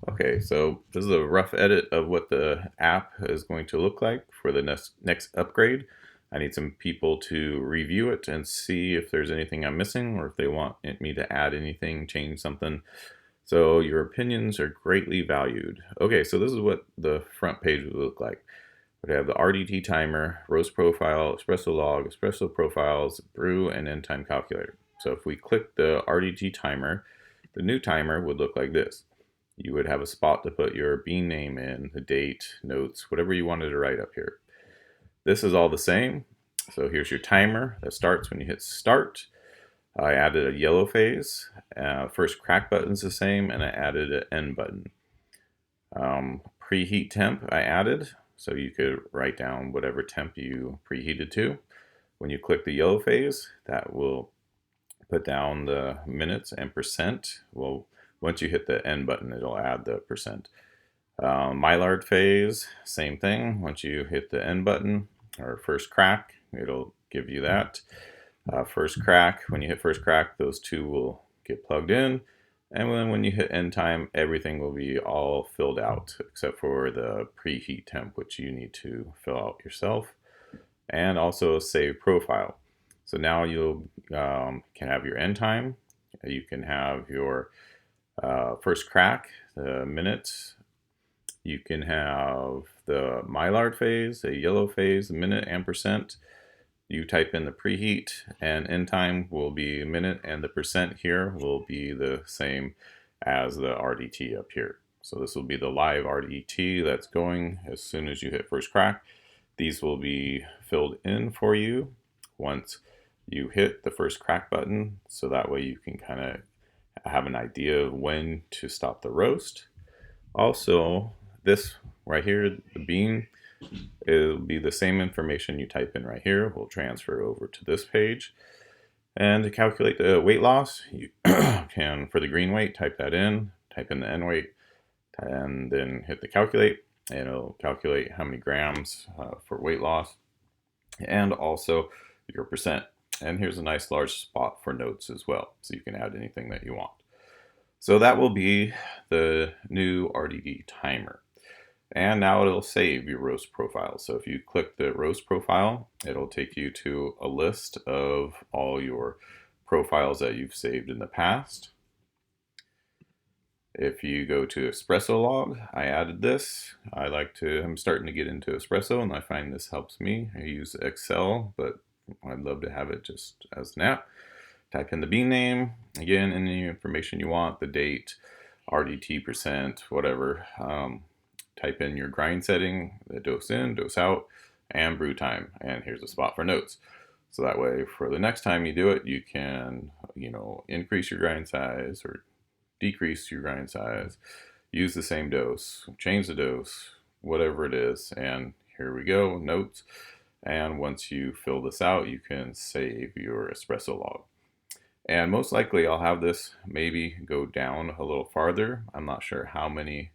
Okay, so this is a rough edit of what the app is going to look like for the next upgrade. I need some people to review it and see if there's anything I'm missing or if they want me to add anything, change something. So your opinions are greatly valued. Okay, so this is what the front page would look like. We have the RDT timer, roast profile, espresso log, espresso profiles, brew, and end time calculator. So if we click the RDT timer, the new timer would look like this. You would have a spot to put your bean name in, the date, notes, whatever you wanted to write up here. This is all the same. So here's your timer that starts when you hit start. I added a yellow phase. First crack button's the same, and I added an end button. Preheat temp I added, so you could write down whatever temp you preheated to. When you click the yellow phase, that will put down the minutes and percent. Well, once you hit the end button, it'll add the percent. Mylar phase, same thing. Once you hit the end button or first crack, it'll give you that. First crack, when you hit first crack, those two will get plugged in. And then when you hit end time, everything will be all filled out except for the preheat temp, which you need to fill out yourself. And also save profile. So now you can have your end time. You can have your first crack, the minutes. You can have the Mylar phase, the yellow phase, the minute and percent. You type in the preheat, and end time will be a minute, and the percent here will be the same as the RDT up here. So this will be the live RDT that's going as soon as you hit first crack. These will be filled in for you once you hit the first crack button, so that way you can kind of have an idea of when to stop the roast. Also, this right here, the bean, it'll be the same information you type in right here. We'll transfer over to this page. And to calculate the weight loss, you can, for the green weight, type that in, type in the end weight, and then hit the calculate. And it'll calculate how many grams for weight loss, and also your percent. And here's a nice large spot for notes as well, so you can add anything that you want. So that will be the new RDT timer. And now it'll save your roast profile. So if you click the roast profile, it'll take you to a list of all your profiles that you've saved in the past. If you go to espresso log, I added this. I'm starting to get into espresso, and I find this helps me. I use Excel, but I'd love to have it just as an app. Type in the bean name, again, any information you want, the date, RDT percent, whatever. Type in your grind setting, the dose in, dose out, and brew time. And here's a spot for notes. So that way, for the next time you do it, you can, increase your grind size or decrease your grind size, use the same dose, change the dose, whatever it is. And here we go, notes. And once you fill this out, you can save your espresso log. And most likely I'll have this maybe go down a little farther. I'm not sure how many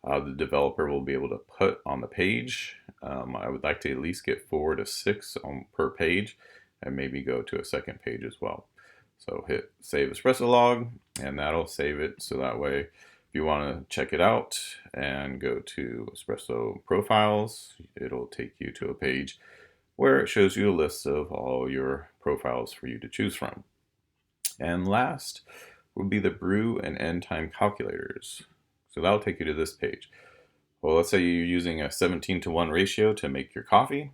the developer will be able to put on the page. I would like to at least get 4 to 6 per page, and maybe go to a second page as well. So hit save espresso log, and that'll save it, so that way if you want to check it out and go to espresso profiles, it'll take you to a page where it shows you a list of all your profiles for you to choose from. And last would be the brew and end time calculators. So that'll take you to this page. Well, let's say you're using a 17:1 ratio to make your coffee.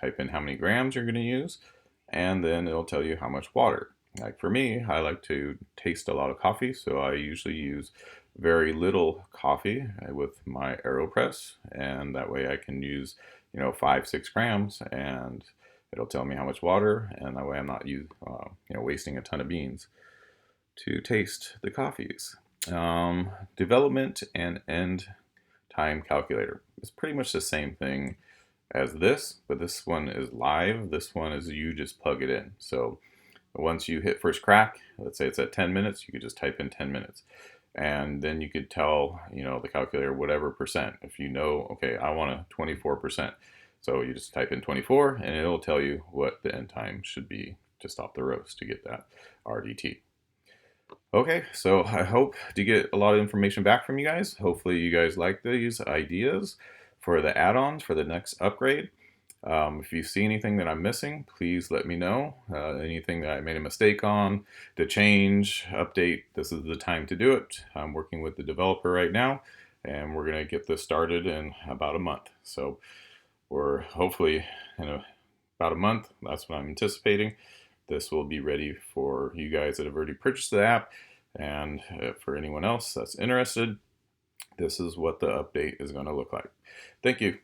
Type in how many grams you're going to use, and then it'll tell you how much water. Like for me, I like to taste a lot of coffee, so I usually use very little coffee with my AeroPress, and that way I can use 5-6 grams, and it'll tell me how much water, and that way I'm not wasting a ton of beans to taste the coffees. Development and end time calculator. It's pretty much the same thing as this, but this one is live. This one is you just plug it in. So once you hit first crack, let's say it's at 10 minutes, you could just type in 10 minutes. And then you could tell, the calculator whatever percent. If okay, I want a 24%. So you just type in 24 and it'll tell you what the end time should be to stop the roast to get that RDT. Okay, so I hope to get a lot of information back from you guys. Hopefully you guys like these ideas for the add-ons for the next upgrade. If you see anything that I'm missing, please let me know. Anything that I made a mistake on, to change, update, this is the time to do it. I'm working with the developer right now, and we're going to get this started in about a month. So we're hopefully in about a month, that's what I'm anticipating. This will be ready for you guys that have already purchased the app, and for anyone else that's interested, this is what the update is going to look like. Thank you.